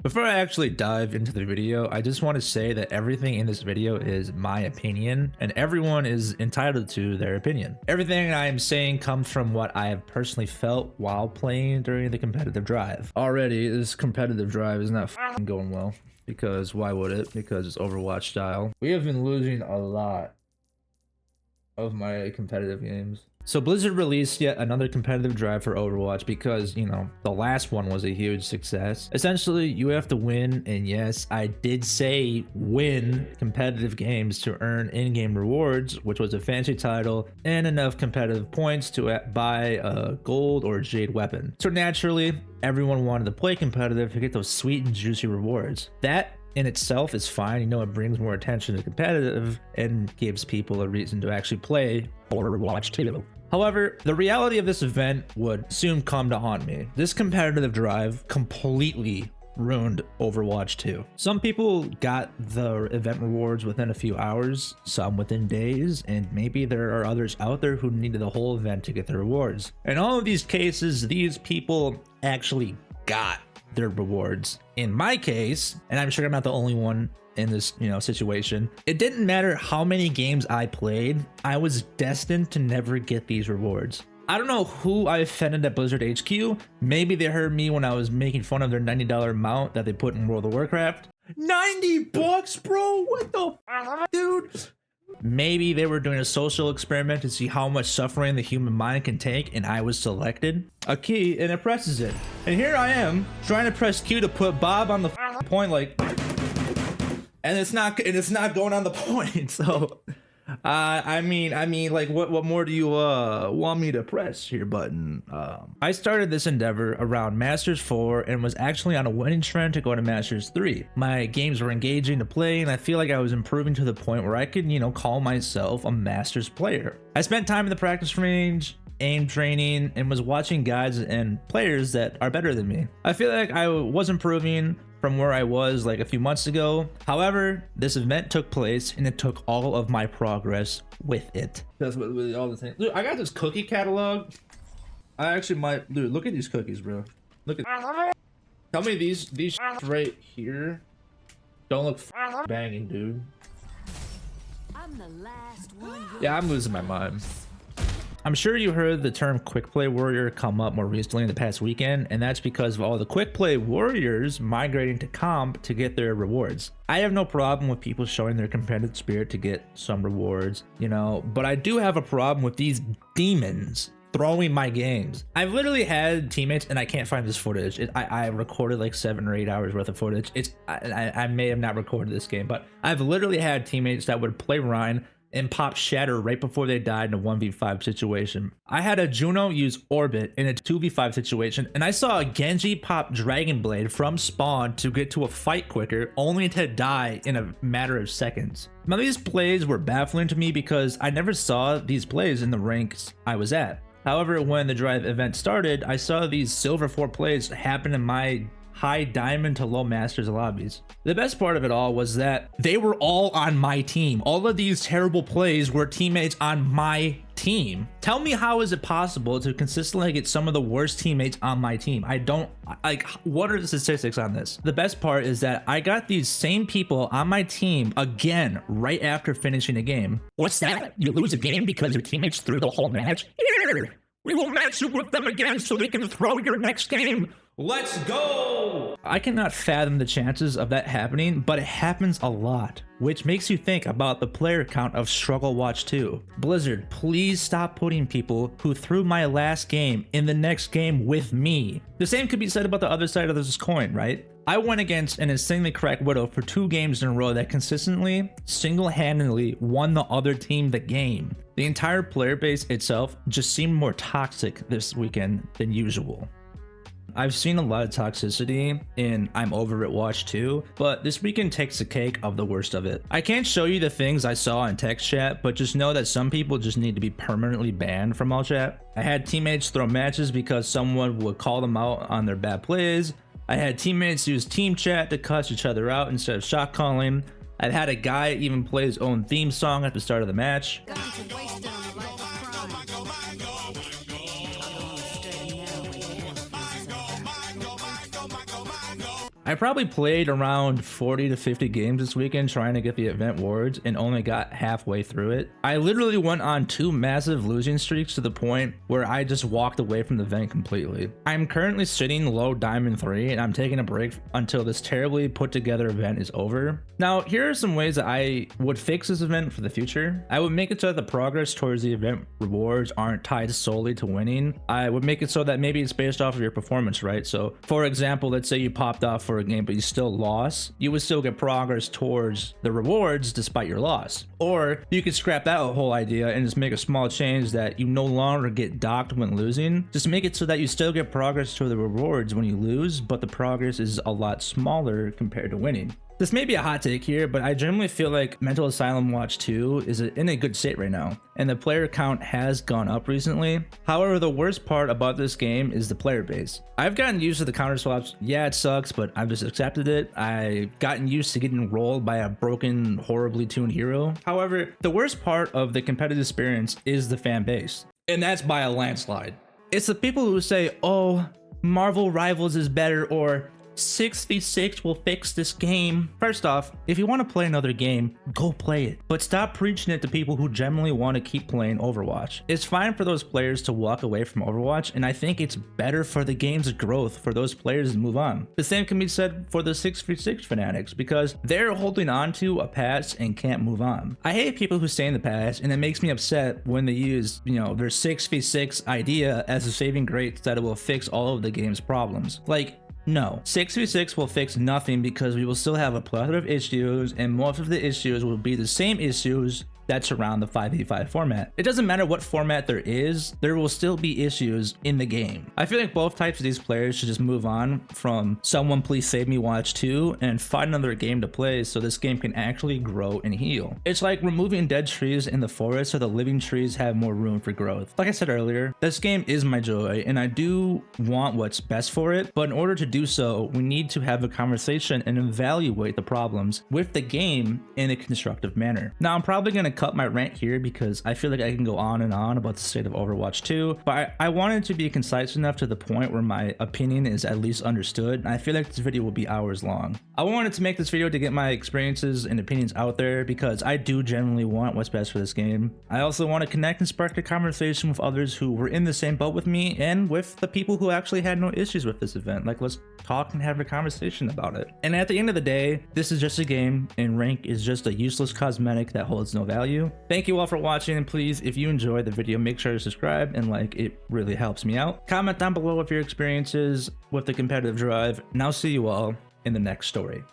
Before I actually dive into the video, I just want to say that everything in this video is my opinion, and everyone is entitled to their opinion. Everything I am saying comes from what I have personally felt while playing during the competitive drive. Already, this competitive drive is not f***ing going well, because why would it? Because it's Overwatch style. We have been losing a lot of my competitive games. So Blizzard released yet another competitive drive for Overwatch because, you know, the last one was a huge success. Essentially, you have to win, and yes, I did say win competitive games to earn in-game rewards, which was a fancy title and enough competitive points to buy a gold or jade weapon. So naturally, everyone wanted to play competitive to get those sweet and juicy rewards. That in itself is fine, you know, it brings more attention to competitive and gives people a reason to actually play Overwatch 2. However, the reality of this event would soon come to haunt me. This competitive drive completely ruined Overwatch 2. Some people got the event rewards within a few hours, some within days, and maybe there are others out there who needed the whole event to get the rewards. In all of these cases, these people actually got their rewards. In my case, and I'm sure I'm not the only one in this, you know, situation, it didn't matter how many games I played, I was destined to never get these rewards. I don't know who I offended at Blizzard HQ. Maybe they heard me when I was making fun of their $90 mount that they put in World of Warcraft. 90 bucks, bro? What the f, dude? Maybe they were doing a social experiment to see how much suffering the human mind can take, and I was selected. A key, and it presses it. And here I am, trying to press Q to put Bob on the point, like, and it's not going on the point. So I mean, like, what more do you want me to press here, button? I started this endeavor around Masters 4 and was actually on a winning trend to go to Masters 3. My games were engaging to play, and I feel like I was improving to the point where I could, you know, call myself a Masters player. I spent time in the practice range, aim training, and was watching guides and players that are better than me. I feel like I was improving from where I was like a few months ago. However, this event took place and it took all of my progress with it. That's what really all the things. Dude, I got this cookie catalog. I actually might, dude, look at these cookies, bro. Look at, tell me these right here don't look banging, dude. I'm the last one. Yeah, I'm losing my mind. I'm sure you heard the term quick play warrior come up more recently in the past weekend, and that's because of all the quick play warriors migrating to comp to get their rewards. I have no problem with people showing their competitive spirit to get some rewards, you know, but I do have a problem with these demons throwing my games. I've literally had teammates, and I can't find this footage. I recorded like 7 or 8 hours worth of footage. I may have not recorded this game, but I've literally had teammates that would play Rhine and pop Shatter right before they died in a 1v5 situation. I had a Juno use Orbit in a 2v5 situation, and I saw a Genji pop Dragon Blade from spawn to get to a fight quicker, only to die in a matter of seconds. Now these plays were baffling to me because I never saw these plays in the ranks I was at. However, when the drive event started, I saw these Silver 4 plays happen in my high diamond to low masters lobbies. The best part of it all was that they were all on my team. All of these terrible plays were teammates on my team. Tell me, how is it possible to consistently get some of the worst teammates on my team? I don't, like, what are the statistics on this? The best part is that I got these same people on my team again right after finishing a game. What's that? You lose a game because your teammates threw the whole match? Here, we will match you with them again so we can throw your next game. Let's go! I cannot fathom the chances of that happening, but it happens a lot, which makes you think about the player count of Struggle Watch 2. Blizzard, please stop putting people who threw my last game in the next game with me. The same could be said about the other side of this coin, right? I went against an insanely cracked Widow for 2 games in a row that consistently, single-handedly won the other team the game. The entire player base itself just seemed more toxic this weekend than usual. I've seen a lot of toxicity in I'm Over It Watch 2, but this weekend takes the cake of the worst of it. I can't show you the things I saw in text chat, but just know that some people just need to be permanently banned from all chat. I had teammates throw matches because someone would call them out on their bad plays. I had teammates use team chat to cuss each other out instead of shot calling. I've had a guy even play his own theme song at the start of the match. I probably played around 40 to 50 games this weekend trying to get the event rewards and only got halfway through it. I literally went on 2 massive losing streaks to the point where I just walked away from the event completely. I'm currently sitting low diamond 3 and I'm taking a break until this terribly put together event is over. Now, here are some ways that I would fix this event for the future. I would make it so that the progress towards the event rewards aren't tied solely to winning. I would make it so that maybe it's based off of your performance, right? So for example, let's say you popped off for a game but you still lost, you would still get progress towards the rewards despite your loss. Or you could scrap that whole idea and just make a small change that you no longer get docked when losing. Just make it so that you still get progress to the rewards when you lose, but the progress is a lot smaller compared to winning. This may be a hot take here, but I generally feel like Mental Asylum Watch 2 is in a good state right now, and the player count has gone up recently. However, the worst part about this game is the player base. I've gotten used to the counter swaps. Yeah, it sucks, but I've just accepted it. I've gotten used to getting rolled by a broken, horribly tuned hero. However, the worst part of the competitive experience is the fan base, and that's by a landslide. It's the people who say, oh, Marvel Rivals is better, or 6v6 will fix this game. First off, if you want to play another game, go play it. But stop preaching it to people who generally want to keep playing Overwatch. It's fine for those players to walk away from Overwatch, and I think it's better for the game's growth for those players to move on. The same can be said for the 6v6 fanatics, because they're holding on to a past and can't move on. I hate people who stay in the past, and it makes me upset when they use, their 6v6 idea as a saving grace that it will fix all of the game's problems. Like, no, 6v6 will fix nothing because we will still have a plethora of issues, and most of the issues will be the same issues that surround the 5v5 format. It doesn't matter what format there is, there will still be issues in the game. I feel like both types of these players should just move on from Someone Please Save Me Watch 2 and find another game to play so this game can actually grow and heal. It's like removing dead trees in the forest so the living trees have more room for growth. Like I said earlier, this game is my joy and I do want what's best for it, but in order to do so, we need to have a conversation and evaluate the problems with the game in a constructive manner. Now, I'm probably gonna cut my rant here because I feel like I can go on and on about the state of Overwatch 2, but I wanted to be concise enough to the point where my opinion is at least understood. I feel like this video will be hours long. I wanted to make this video to get my experiences and opinions out there because I do genuinely want what's best for this game. I also want to connect and spark a conversation with others who were in the same boat with me and with the people who actually had no issues with this event. Like, let's talk and have a conversation about it. And at the end of the day, this is just a game and rank is just a useless cosmetic that holds no value. Thank you all for watching, and please, if you enjoyed the video, make sure to subscribe and like, it really helps me out. Comment down below with your experiences with the competitive drive, and I'll see you all in the next story.